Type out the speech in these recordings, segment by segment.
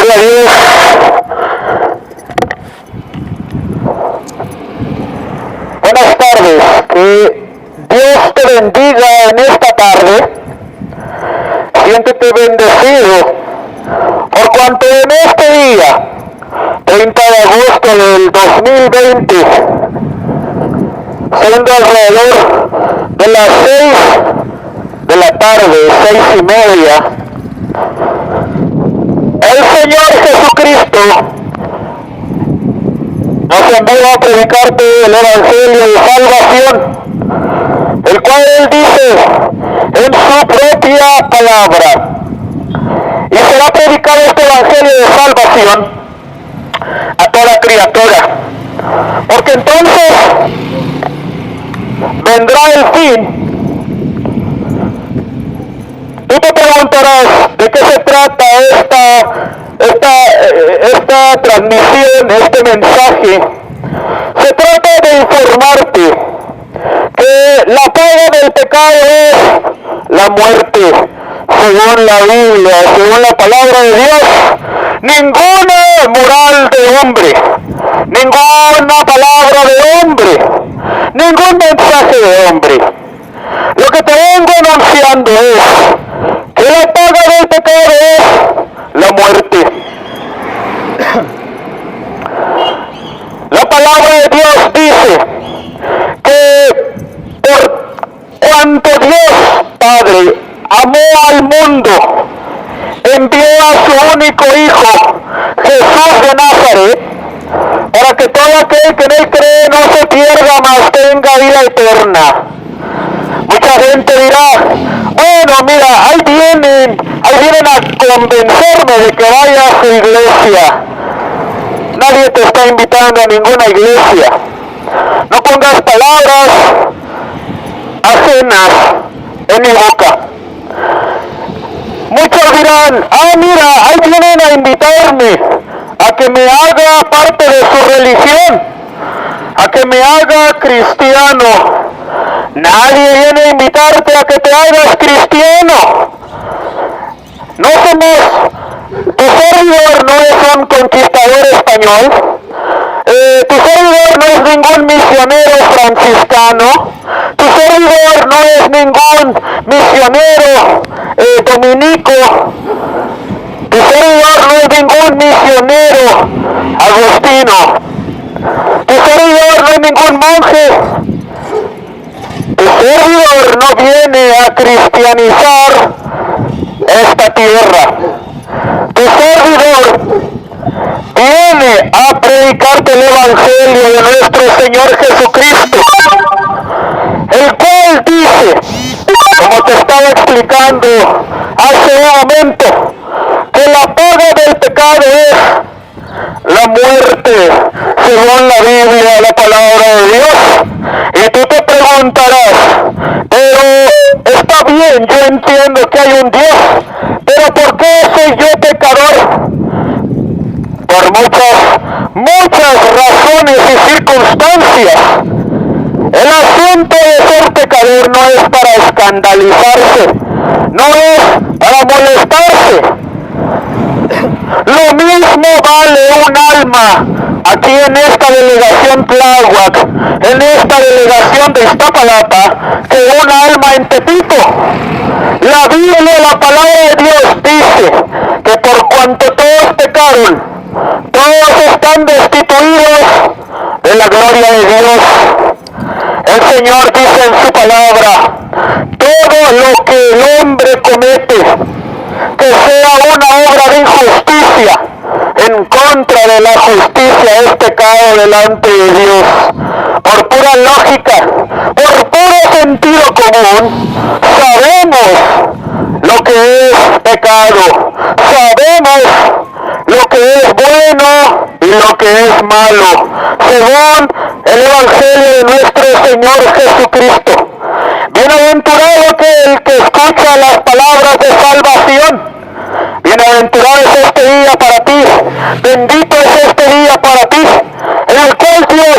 Gloria a Dios. Buenas tardes. Que Dios te bendiga en esta tarde. Siéntete bendecido por cuanto en este día, 30 de agosto del 2020, siendo alrededor de las 6 de la tarde, 6:30, el Señor Jesucristo nos envía a predicarte el Evangelio de salvación, el cual Él dice en su propia palabra. Y será predicado este Evangelio de salvación a toda criatura, porque entonces vendrá el fin. Tú te preguntarás de qué se trata esta transmisión, este mensaje. Se trata de informarte que la paga del pecado es la muerte, según la Biblia, según la palabra de Dios. Ninguna moral de hombre, ninguna palabra de hombre, ningún mensaje de hombre. Lo que te vengo anunciando es que la paga del pecado es la muerte. La palabra de Dios dice que por cuanto Dios Padre amó al mundo, envió a su único Hijo, Jesús de Nazaret, para que todo aquel que en Él cree no se pierda, mas tenga vida eterna. Mucha gente dirá, bueno, mira, ahí vienen a convencerme de que vaya a su iglesia. Nadie te está invitando a ninguna iglesia. No pongas palabras ajenas en mi boca. Muchos dirán, mira, ahí vienen a invitarme a que me haga parte de su religión, a que me haga cristiano. Nadie viene a invitarte a que te hagas cristiano. No somos, tu servidor no es un conquistador español, tu servidor no es ningún misionero franciscano, tu servidor no es ningún misionero dominico, tu servidor no es ningún misionero agustino, tu servidor no es ningún monje. Tu servidor no viene a cristianizar esta tierra. Tu servidor viene a predicarte el Evangelio de nuestro Señor Jesucristo, el cual dice, como te estaba explicando hace un momento, que la paga del pecado es la muerte, según la Biblia, la palabra de Dios. Y tú te preguntarás, pero está bien, yo entiendo que hay un Dios, pero ¿por qué soy yo pecador? Por muchas razones y circunstancias. El asunto de ser pecador no es para escandalizarse, no es para molestarse. Lo mismo vale un alma aquí en esta delegación Tláhuac, en esta delegación de Iztapalapa, que un alma en Tepito. La Biblia, la palabra de Dios dice que por cuanto todos pecaron, todos están destituidos de la gloria de Dios. El Señor dice en su palabra, todo lo que el hombre comete, que sea una obra de injusticia, en contra de la justicia es pecado delante de Dios. Por pura lógica, por puro sentido común, sabemos lo que es pecado, sabemos lo que es bueno y lo que es malo, según el Evangelio de nuestro Señor Jesucristo. Bienaventurado el que escucha las palabras de salvación. Bienaventurado es este día para ti, bendito es este día para ti, en el cual Dios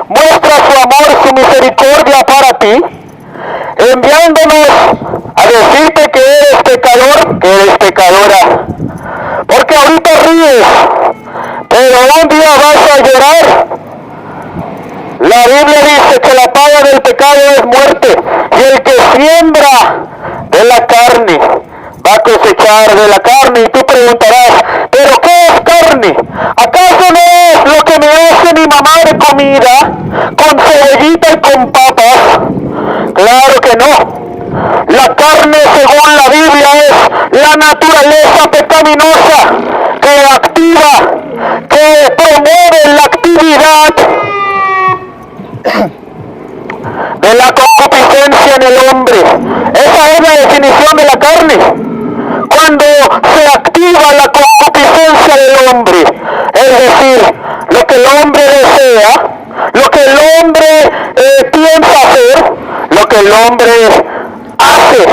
muestra su amor, su misericordia para ti, enviándonos a decirte que eres pecador, que eres pecadora. Porque ahorita ríes, pero un día vas a llorar. La Biblia dice que la paga del pecado es muerte, y el que siembra de la carne va a cosechar de la carne. Y tú preguntarás, ¿pero qué es carne? ¿Acaso no es lo que me hace mi mamá de comida, con cebollita y con papas? Claro que no. La carne, según la Biblia, es la naturaleza pecaminosa que activa, que promueve la actividad de la concupiscencia en el hombre. Esa es la definición de la carne. Cuando se activa la concupiscencia del hombre, es decir, lo que el hombre desea, lo que el hombre piensa hacer, lo que el hombre hace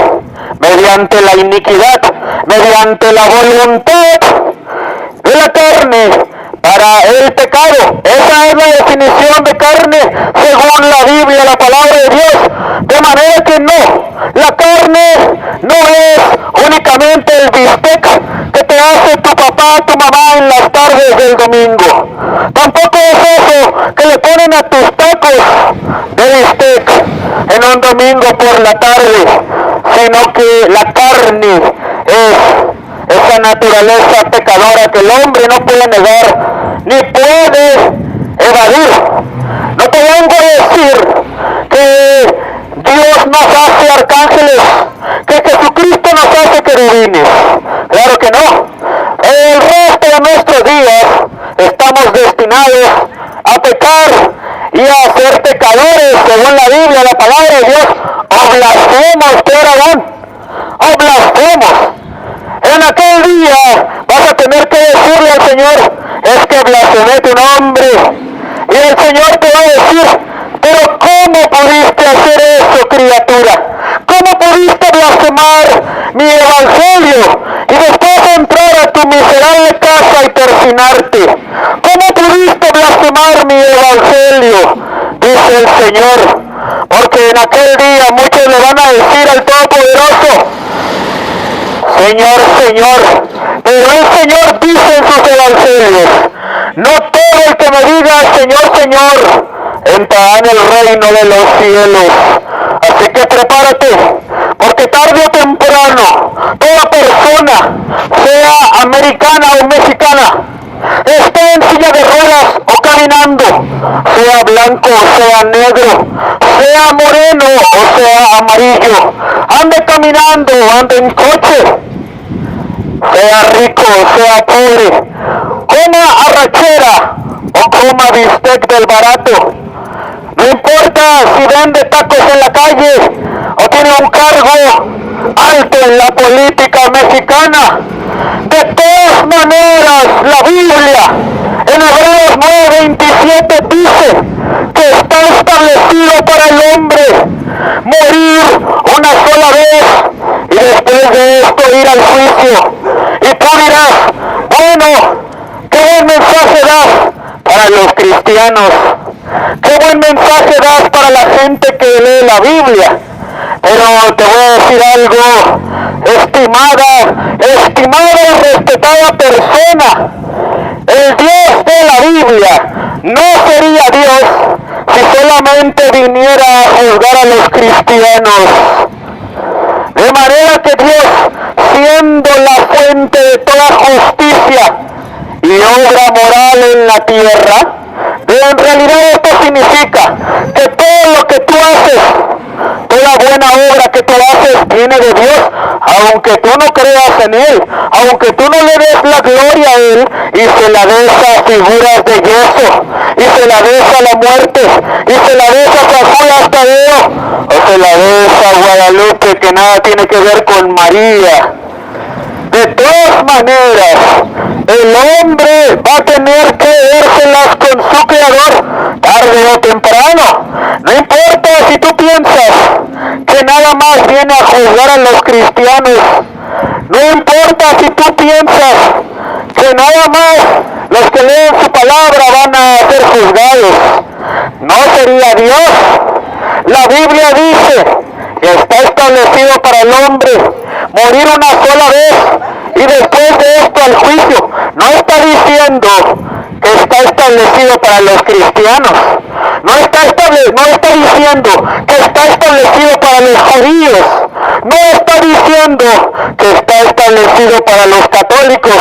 mediante la iniquidad, mediante la voluntad de la carne para el pecado. Esa es la definición de carne según la Biblia, la palabra de Dios. De manera que no, la carne no es únicamente el bistec que te hace tu papá, tu mamá en las tardes del domingo. Tampoco es eso que le ponen a tus tacos de bistec en un domingo por la tarde, sino que la carne es esa naturaleza pecadora que el hombre no puede negar ni puede evadir. No te vengo a decir que Dios nos hace arcángeles, que Jesucristo nos hace querubines. Claro que no. El resto de nuestros días estamos destinados a pecar y a ser pecadores, según la Biblia, la palabra de Dios. O blasfemos, peor aún, o blasfemos. En aquel día vas a tener que decirle al Señor, es que blasfemé tu nombre. Y el Señor te va a decir, pero ¿cómo pudiste hacer eso, criatura? ¿Cómo pudiste blasfemar mi evangelio y después entrar a tu miserable casa y persinarte? ¿Cómo pudiste blasfemar mi evangelio? Dice el Señor, porque en aquel día muchos le van a decir al Todopoderoso, Señor, Señor, pero el Señor dice en sus evangelios, no todo el que me diga Señor, Señor, entrará en el reino de los cielos. Así que prepárate, porque tarde o temprano, toda persona, sea americana o mexicana, esté en silla de ruedas o caminando, sea blanco o sea negro, sea moreno o sea amarillo, ande caminando, ande en coche, sea rico o sea pobre, coma arrachera o coma bistec del barato, no importa si vende tacos en la calle o tiene un cargo alto en la política mexicana. De todas maneras, la Biblia en Hebreos 9:27 dice que está establecido para el hombre morir una sola vez y después de esto ir al juicio. Y tú dirás, bueno, qué buen mensaje das para los cristianos, qué buen mensaje das para la gente que lee la Biblia. Pero te voy a decir algo, estimada y respetada persona, el Dios de la Biblia no sería Dios si solamente viniera a juzgar a los cristianos. De manera que Dios, siendo la fuente de toda justicia y obra moral en la tierra, en realidad esto significa que todo lo que tú haces, toda buena obra que tú haces viene de Dios, aunque tú no creas en Él, aunque tú no le des la gloria a Él y se la des a figuras de yeso, y se la des a la muerte, y se la des a San Juan Tadeo, o se la des a Guadalupe, que nada tiene que ver con María. De todas maneras, el hombre va a tener que vérselas con su Creador, tarde o temprano. No importa si tú piensas que nada más viene a juzgar a los cristianos. No importa si tú piensas que nada más los que leen su palabra van a ser juzgados. No sería Dios. La Biblia dice que está establecido para el hombre morir una sola vez y después de esto al juicio. No está diciendo que está establecido para los cristianos. No está diciendo que está establecido para los judíos. No está diciendo que está establecido para los católicos.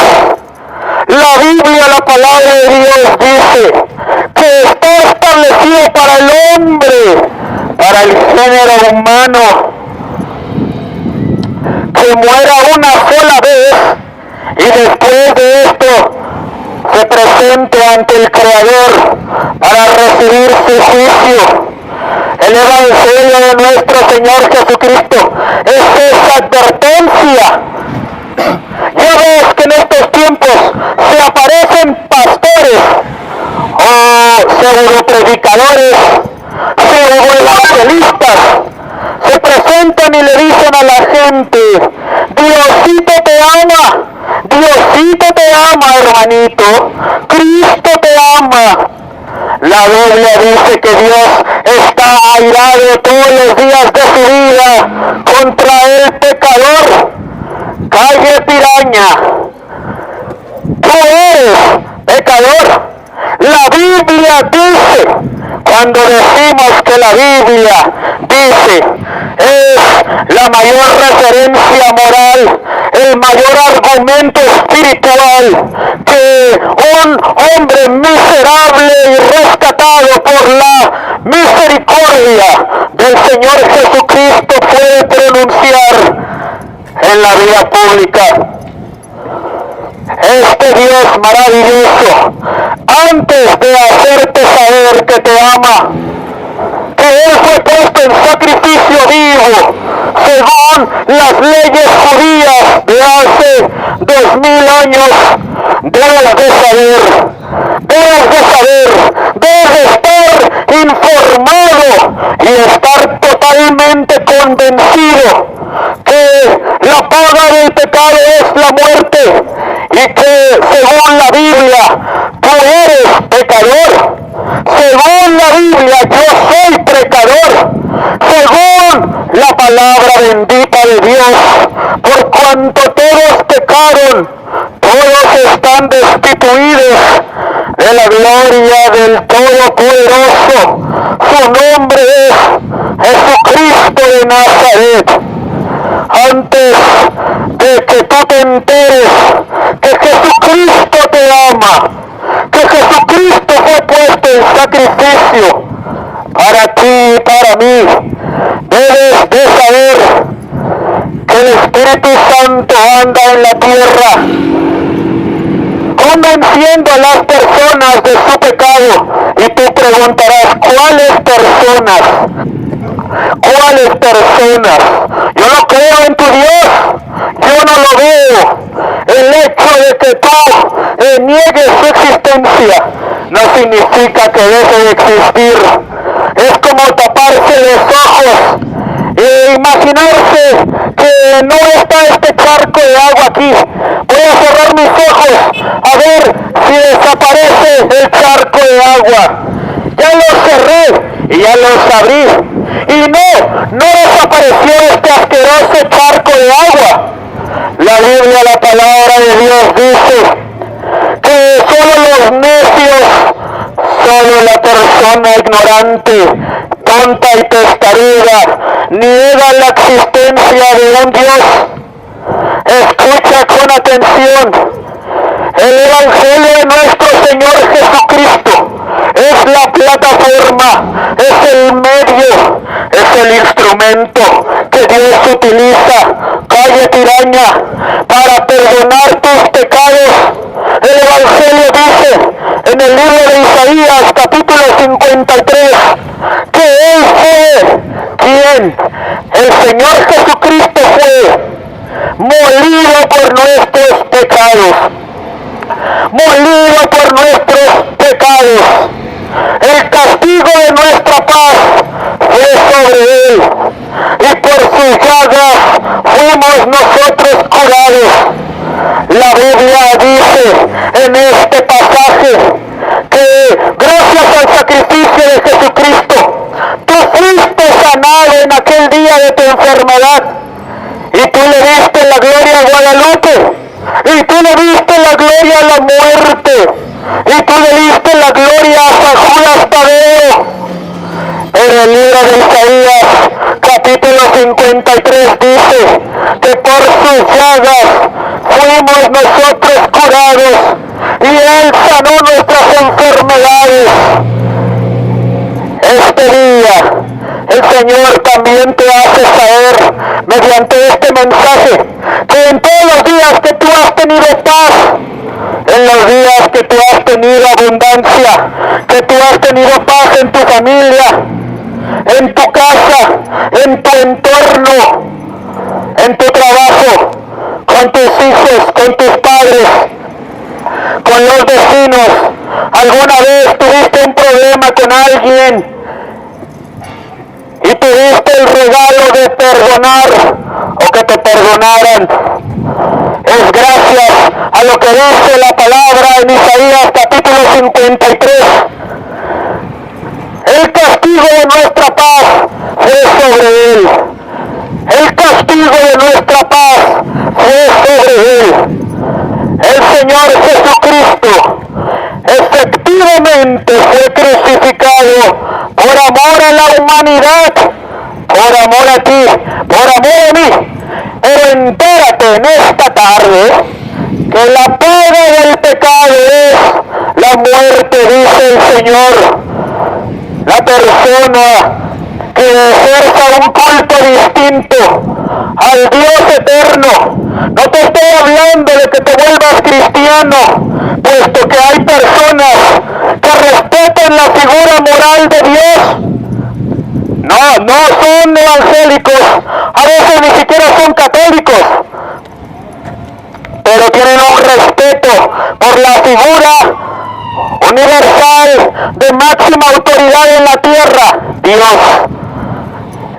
La Biblia, la palabra de Dios, dice que está establecido para el hombre, para el género humano, que muera una sola vez y después de esto se presente ante el Creador para recibir su juicio. El Evangelio de nuestro Señor Jesucristo es esa advertencia. Ya ves que en estos tiempos se aparecen pastores o pseudopredicadores, pseudoevangelistas, se presentan y le dicen a la gente: Diosito te ama, Diosito te ama, hermanito, Cristo te ama. La Biblia dice que Dios está airado todos los días de su vida contra el pecador. Calle piraña, tú eres pecador. La Biblia dice, cuando decimos que la Biblia dice, es la mayor referencia moral, el mayor argumento espiritual que un hombre miserable y rescatado por la misericordia del Señor Jesucristo puede pronunciar en la vida pública. Este Dios maravilloso, antes de hacerte saber que te ama, que Él fue puesto en sacrificio vivo, según las leyes judías de hace 2000 años, debes de saber, debes estar informado y estar totalmente convencido que la paga del pecado es la muerte y que según la Biblia tú eres pecador. Según la Biblia yo soy pecador. Según la palabra bendita de Dios, por cuanto todos pecaron, todos están destituidos de la gloria del Todopoderoso. Su nombre es Jesucristo de Nazaret. Antes de que tú te enteres que Jesucristo te ama, que Jesucristo fue puesto en sacrificio para ti y para mí, debes de saber que el Espíritu Santo anda en la tierra convenciendo a las personas de su pecado. Y tú preguntarás, ¿cuáles personas? ¿Cuáles personas? Yo no creo en tu Dios, yo no lo veo. El hecho de que tú niegues su existencia no significa que deje de existir. Es como taparse los ojos e imaginarse que no está este charco de agua aquí. Voy a cerrar mis ojos a ver si desaparece el charco de agua. Ya lo cerré y ya los abrí. Y no desapareció este asqueroso charco de agua. La Biblia, la palabra de Dios dice que solo los necios, solo la persona ignorante, tonta y testaruda, niega la existencia de un Dios. Escucha con atención. El Evangelio de nuestro Señor Jesucristo es la plataforma, es el medio, es el instrumento que Dios utiliza, calle tiraña, para perdonar tus pecados. El Evangelio dice en el libro de Isaías, capítulo 53, que Él fue quien, el Señor Jesucristo fue molido por nuestros pecados. Molido por nuestros pecados. El castigo de nuestra paz fue sobre Él, y por sus llagas fuimos nosotros curados. La Biblia dice en este pasaje que gracias al sacrificio de Jesucristo, tú fuiste sanado en aquel día de tu enfermedad, y tú le diste la gloria a Guadalupe. y tú le diste la gloria a la muerte, y tú le diste la gloria a San Judas Tadeo. En el libro de Isaías, capítulo 53, dice que por sus llagas fuimos nosotros curados, y Él sanó nuestras enfermedades. Este día, el Señor también te hace saber, mediante este mensaje, que en todos los días que tú has tenido paz, en los días que tú has tenido abundancia, que tú has tenido paz en tu familia, en tu casa, en tu entorno, en tu trabajo, con tus hijos, con tus padres, con los vecinos. ¿Alguna vez tuviste un problema con alguien y tuviste el regalo de perdonar o que te perdonaran? Es gracias a lo que dice la palabra en Isaías capítulo 53. El castigo de nuestra paz fue sobre Él. El castigo de nuestra paz fue sobre Él. El Señor Jesucristo efectivamente fue crucificado por amor a la humanidad, por amor a ti, por amor a mí. Pero entérate en esta tarde que la paga del pecado es la muerte, dice el Señor. La persona que ejerza un culto distinto al Dios eterno, no te estoy hablando de que te vuelvas cristiano, puesto que hay personas que respetan la figura moral de Dios. No son evangélicos, a veces ni siquiera son católicos, pero tienen un respeto por la figura universal de máxima autoridad en la tierra, Dios.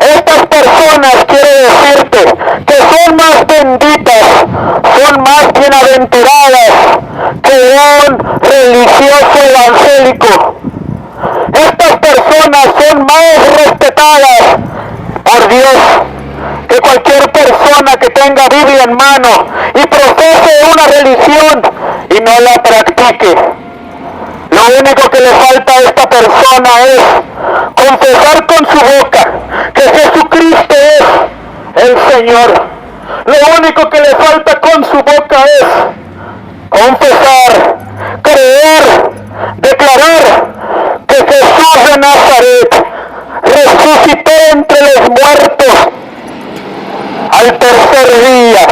Estas personas, quiero decirte, que son más benditas, son más bienaventuradas que un religioso evangélico. Estas personas son más respetadas por Dios que cualquier persona que tenga Biblia en mano y profese una religión y no la practique. Lo único que le falta a esta persona es confesar con su boca que Jesucristo es el Señor. Lo único que le falta con su boca es confesar, creer, declarar que Jesús de Nazaret resucitó entre los muertos al tercer día.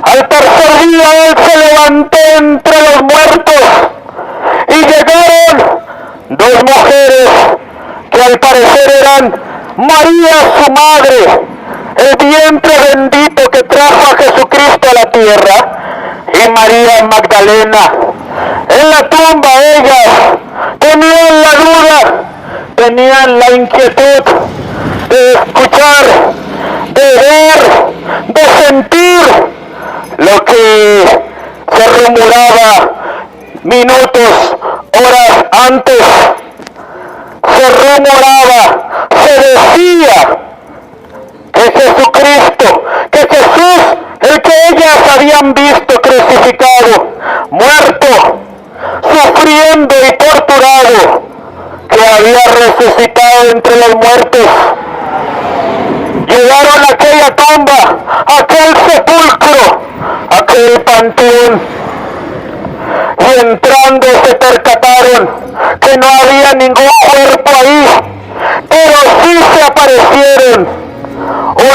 Al tercer día Él se levantó entre los muertos y llegaron dos mujeres que al parecer eran María su madre, el vientre bendito que trajo a Jesucristo a la tierra, y María Magdalena. En la tumba ellas tenían la duda, tenían la inquietud de escuchar, de ver, de sentir lo que se rumoraba minutos, horas antes. Se rumoraba, se decía que Jesucristo, que Jesús, el que ellas habían visto crucificado, muerto, sufriendo y torturado, que había resucitado entre los muertos. Llegaron a aquella tumba, a aquel sepulcro, a aquel panteón, y entrando se percataron que no había ningún cuerpo ahí, pero sí se aparecieron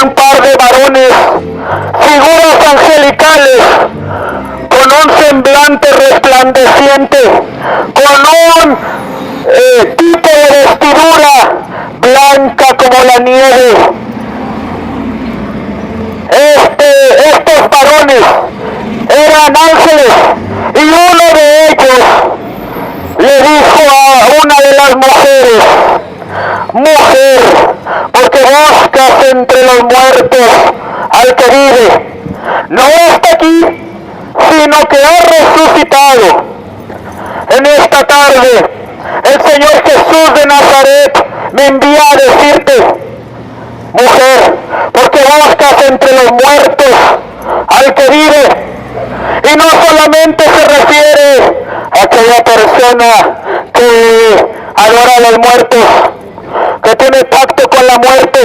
un par de varones, figuras angelicales, con un semblante resplandeciente, con un tipo de vestidura blanca como la nieve. Estos varones eran ángeles, y uno de ellos le dijo a una de las mujeres: mujer, porque buscas entre los muertos al que vive, no está aquí, sino que ha resucitado. En esta tarde el Señor Jesús de Nazaret me envía a decirte: mujer, porque buscas entre los muertos al que vive, Y no solamente se refiere a aquella persona que adora a los muertos, que tiene pacto con la muerte,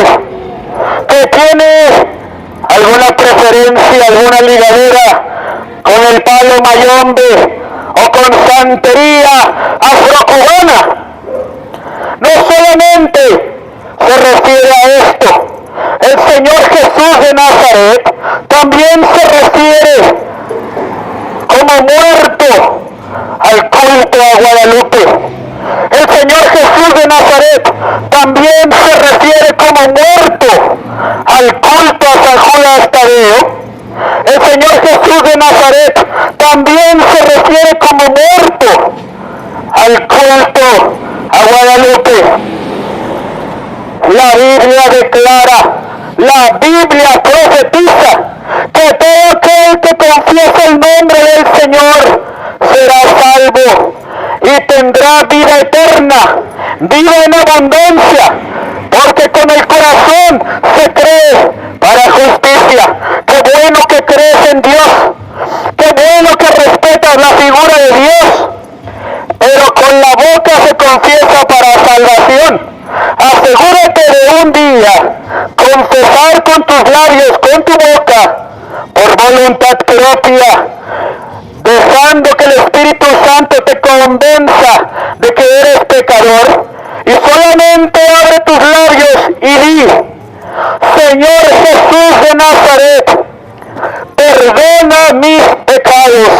que tiene alguna preferencia, alguna ligadura con el palo mayombe o con santería afrocubana. No solamente se refiere a esto. El Señor Jesús de Nazaret también se refiere como muerto al culto a Guadalupe. El Señor Jesús de Nazaret también se refiere como muerto al culto a San Judas Tadeo. El Señor Jesús de Nazaret también se refiere como muerto al culto a Guadalupe. La Biblia declara, la Biblia profetiza que todo aquel que confiesa el nombre del Señor será salvo y tendrá vida eterna, vida en abundancia, porque con el corazón se cree para justicia. Qué bueno que crees en Dios, qué bueno que respetas la figura de Dios, pero con la boca se confiesa para salvación. Asegúrate de un día confesar con tus labios, con tu boca, por voluntad propia, dejando que el Espíritu Santo te convenza de que eres pecador, y solamente abre tus labios y di: Señor Jesús de Nazaret, perdona mis pecados.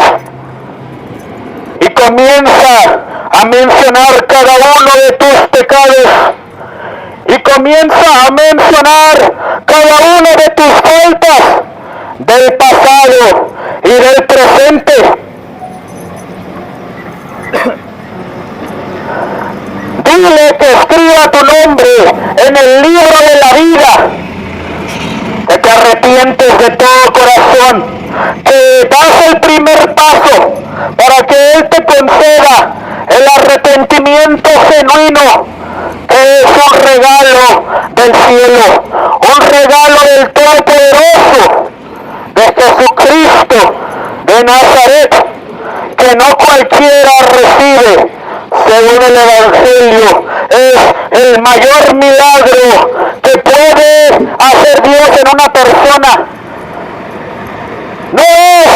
Y comienza a mencionar cada uno de tus pecados. Y comienza a mencionar cada una de tus faltas del pasado y del presente. Dile que escriba tu nombre en el libro de la vida, que te arrepientes de todo corazón, que das el primer paso para que Él te conceda el arrepentimiento genuino, que es un regalo del cielo, un regalo del Todopoderoso, de Jesucristo de Nazaret, que no cualquiera recibe. Según el Evangelio, es el mayor milagro que puede hacer Dios en una persona. No es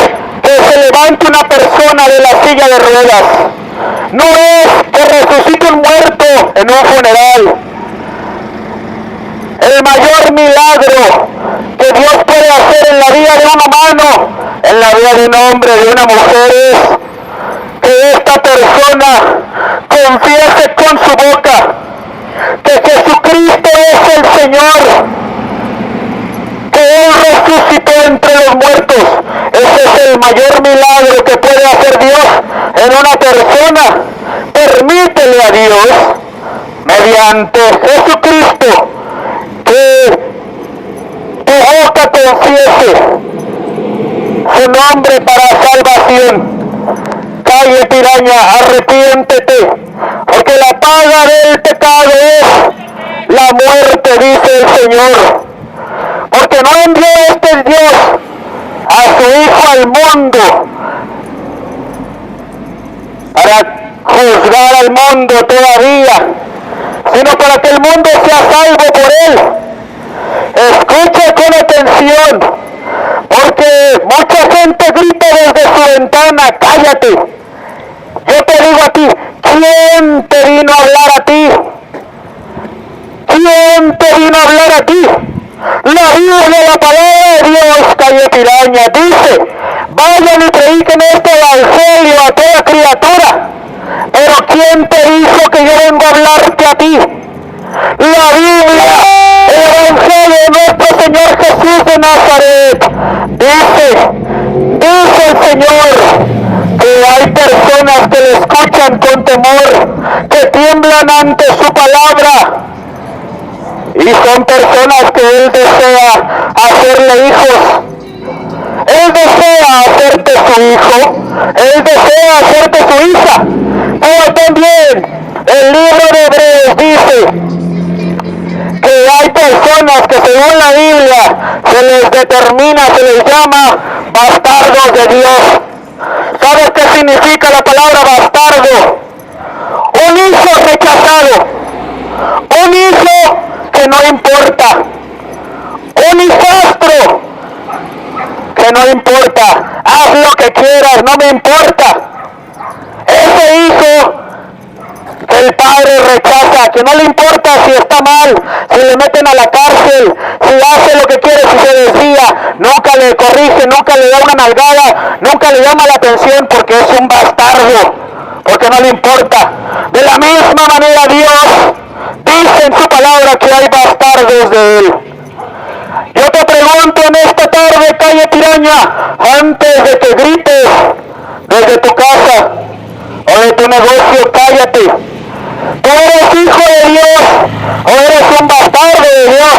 que se levante una persona de la silla de ruedas, no es que resucite un muerto en un funeral. El mayor milagro que Dios puede hacer en la vida de un humano, en la vida de un hombre, de una mujer, es que esta persona confiese con su boca que Jesucristo es el Señor, que Él resucitó entre los muertos. Ese es el mayor milagro que puede hacer Dios en una persona. Permítele a Dios, mediante Jesucristo, que tu boca confiese su nombre para salvación. Calle Piraña, arrepiéntete, porque la paga del pecado es la muerte, dice el Señor. Porque no envió este Dios a su Hijo al mundo para juzgar al mundo todavía, sino para que el mundo sea salvo por Él. Escucha con atención, porque mucha gente grita desde su ventana: cállate. Yo te digo a ti, ¿quién te vino a hablar a ti? ¿Quién te vino a hablar a ti? La Biblia, la palabra de Dios, Calle Piraña, dice: vayan y prediquen este evangelio a toda criatura. Pero ¿quién te dijo que yo vengo a hablarte a ti? La Biblia, el evangelio de nuestro Señor Jesús de Nazaret, dice el Señor, que hay personas que le escuchan con temor, que tiemblan ante su palabra, y son personas que Él desea hacerle hijos. Él desea hacerte su hijo, Él desea hacerte su hija. Pero también el libro de Hebreos dice que hay personas que, según la Biblia, se les determina, se les llama bastardos de Dios. ¿Sabes qué significa la palabra bastardo? Un hijo rechazado, un hijo que no importa, un hijastro que no importa, haz lo que quieras, no me importa. Ese hijo que el padre rechaza, que no le importa si está mal, si le meten a la cárcel, si hace lo que quiere, si se desvía, nunca le corrige, nunca le da una nalgada, nunca le llama la atención porque es un bastardo, porque no le importa. De la misma manera Dios dice en su palabra que hay bastardos de Él. Yo te pregunto en esta tarde, calle Piraña, antes de que grites desde tu casa o de tu negocio, cállate. ¿Tú eres hijo de Dios o eres un bastardo de Dios?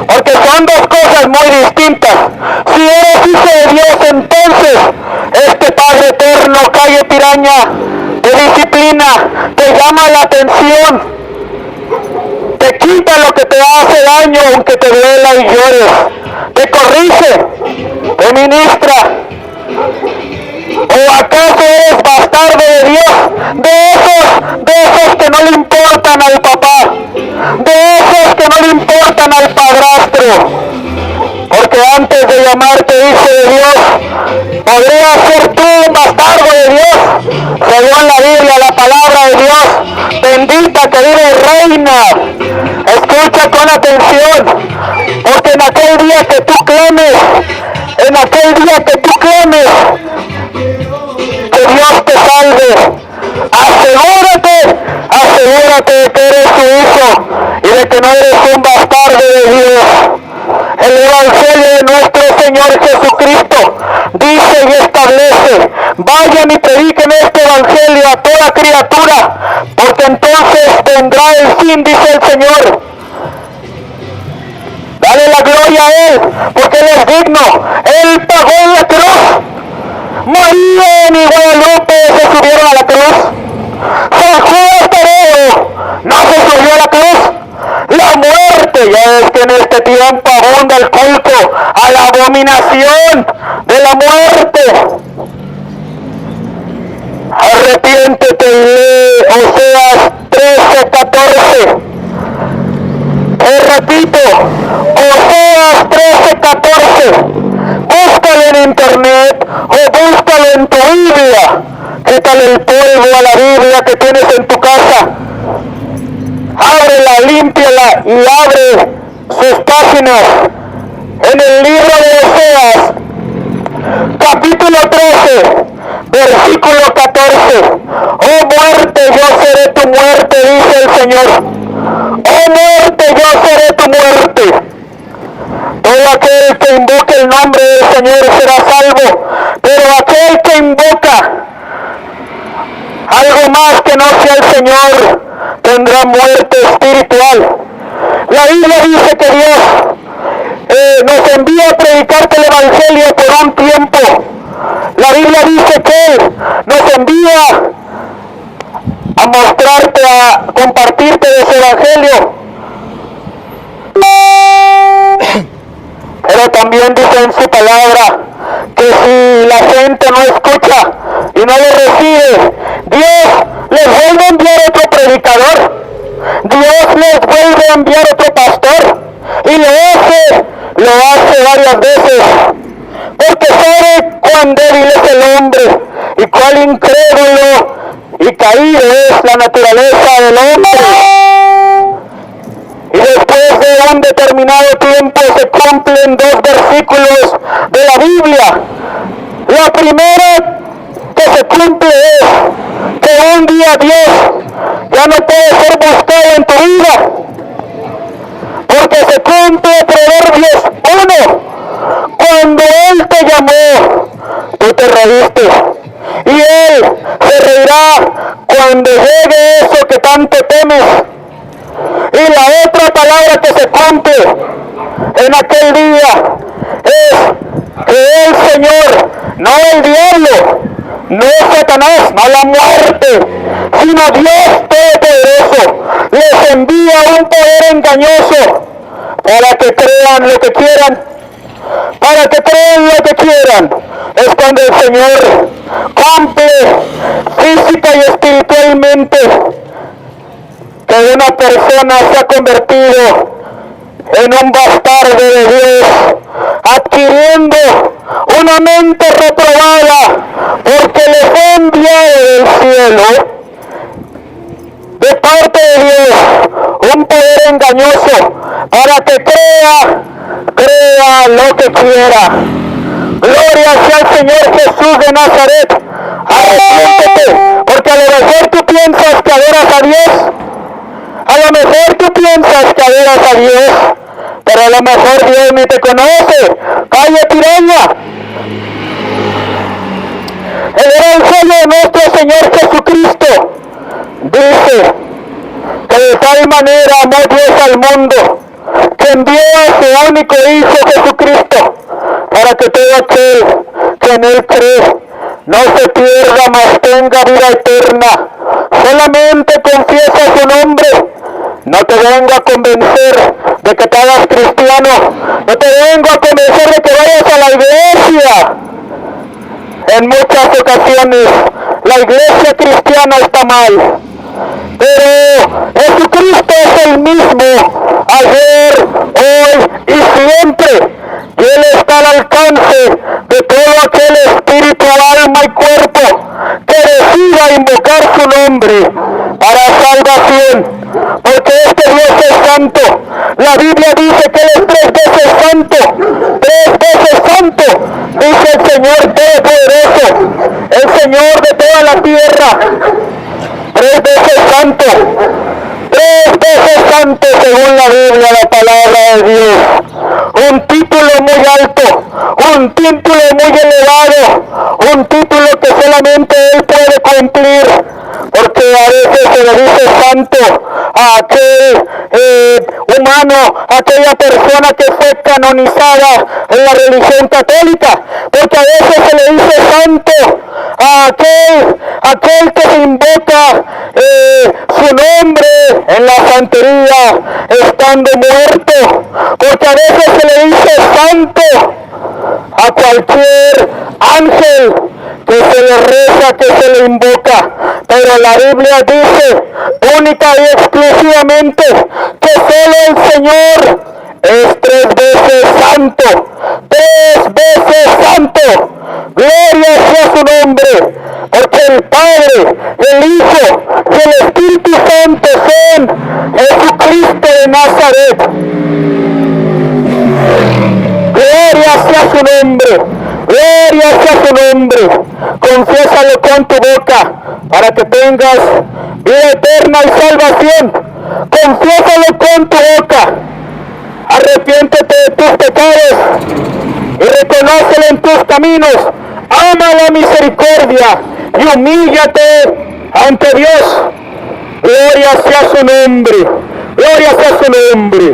Porque son dos cosas muy distintas. Si eres hijo de Dios, entonces este Padre eterno, calle Piraña, te disciplina, te llama la atención, te quita lo que te hace daño aunque te duela y llores, te corrige, te ministra. ¿O acaso eres bastardo de Dios? De esos que no le importan al papá, de esos que no le importan al padrastro. Porque antes de llamarte hijo de Dios, podrías ser tú un bastardo de Dios. Según la Biblia, la palabra de Dios, bendita que vive y reina. Escucha con atención, porque en aquel día que tú clames, que Dios te salve, asegúrate de que eres su hijo y de que no eres un bastardo de Dios. El Evangelio de nuestro Señor Jesucristo dice y establece: vayan y prediquen este Evangelio a toda criatura, porque entonces vendrá el fin, dice el Señor. Dale la gloria a Él, porque Él es digno. Él pagó en la cruz. María y Guadalupe se subieron a la cruz. San Juan Tadeo no se subió a la cruz. La muerte, ya es que en este tiempo abunda el culto a la abominación de la muerte. Arrepiéntete y lee Oseas 13:14. Te repito, Oseas 13:14. Búscalo en internet o búscalo en tu Biblia. Quítale el polvo a la Biblia que tienes en tu casa. Ábrela, límpiala y abre sus páginas. En el libro de Oseas, capítulo 13, versículo 14. Oh muerte, yo seré tu muerte, dice el Señor. Oh muerte, yo seré tu muerte. Todo aquel que invoque el nombre del Señor será salvo, pero aquel que invoca algo más que no sea el Señor tendrá muerte espiritual. La Biblia dice que Dios nos envía a predicarte el Evangelio por un tiempo. La Biblia dice que Él nos envía a mostrarte, a compartirte de su Evangelio. Pero también dice en su palabra que si la gente no escucha y no lo recibe, Dios les vuelve a enviar otro predicador, Dios les vuelve a enviar otro pastor, y lo hace varias veces, porque sabe cuán débil es el hombre y cuán incrédulo y caído es la naturaleza del hombre. Y después de un determinado tiempo se cumplen dos versículos de la Biblia. La primera que se cumple es que un día Dios ya no puede ser buscado en tu vida, porque se cumple Proverbios 1. Cuando Él te llamó, tú te reíste, y Él se reirá cuando llegue eso que tanto temes. Y la otra palabra que se cumple en aquel día es que el Señor, no el diablo, no Satanás, no la muerte, sino Dios Todopoderoso, les envía un poder engañoso para que crean lo que quieran, es cuando el Señor cumple física y espiritualmente que una persona se ha convertido en un bastardo de Dios, adquiriendo una mente reprobada, porque le fue enviado del cielo de parte de Dios un poder engañoso para que crea lo que quiera. Gloria sea al Señor Jesús de Nazaret. Arrepiéntete, porque a lo mejor tú piensas que adoras a Dios, a lo mejor tú piensas que adoras a Dios, pero a lo mejor Dios ni te conoce. ¡Calla, tiraña! El Evangelio de nuestro Señor Jesucristo dice que de tal manera amó Dios al mundo, que envió a su único Hijo Jesucristo, para que todo aquel que en Él cree no se pierda, mas tenga vida eterna. Solamente confiesa su nombre. No te vengo a convencer de que te hagas cristiano. No te vengo a convencer de que vayas a la iglesia. En muchas ocasiones la iglesia cristiana está mal, pero Jesucristo es el mismo ayer, hoy y siempre. Y Él está al alcance de todo aquel espíritu, alma y cuerpo que decida invocar su nombre para salvación. Porque este Dios es santo. La Biblia dice que Él es 3 veces santo. 3 veces santo, dice el Señor Todopoderoso, el Señor de toda la tierra. 3 veces santo. 3 veces santo según la Biblia, la palabra de Dios. Un título muy alto, un título muy elevado, un título que solamente Él puede cumplir, porque a veces se le dice santo a aquel humano, a aquella persona que fue canonizada en la religión católica, porque a veces se le dice santo a aquel que se invoca su nombre en la santería estando muerto, porque a veces se le dice santo a cualquier ángel que se le reza, que se le invoca, pero la Biblia dice única y exclusivamente que solo el Señor es 3 veces santo, 3 veces santo. Gloria sea su nombre, porque el Padre, el Hijo y el Espíritu Santo son Jesucristo de Nazaret. Gloria sea su nombre, gloria sea su nombre. Confiésalo con tu boca para que tengas vida eterna y salvación. Confiésalo con tu boca. Arrepiéntete de tus pecados y reconócelo en tus caminos. Ama la misericordia y humíllate ante Dios. Gloria sea su nombre, gloria sea su nombre.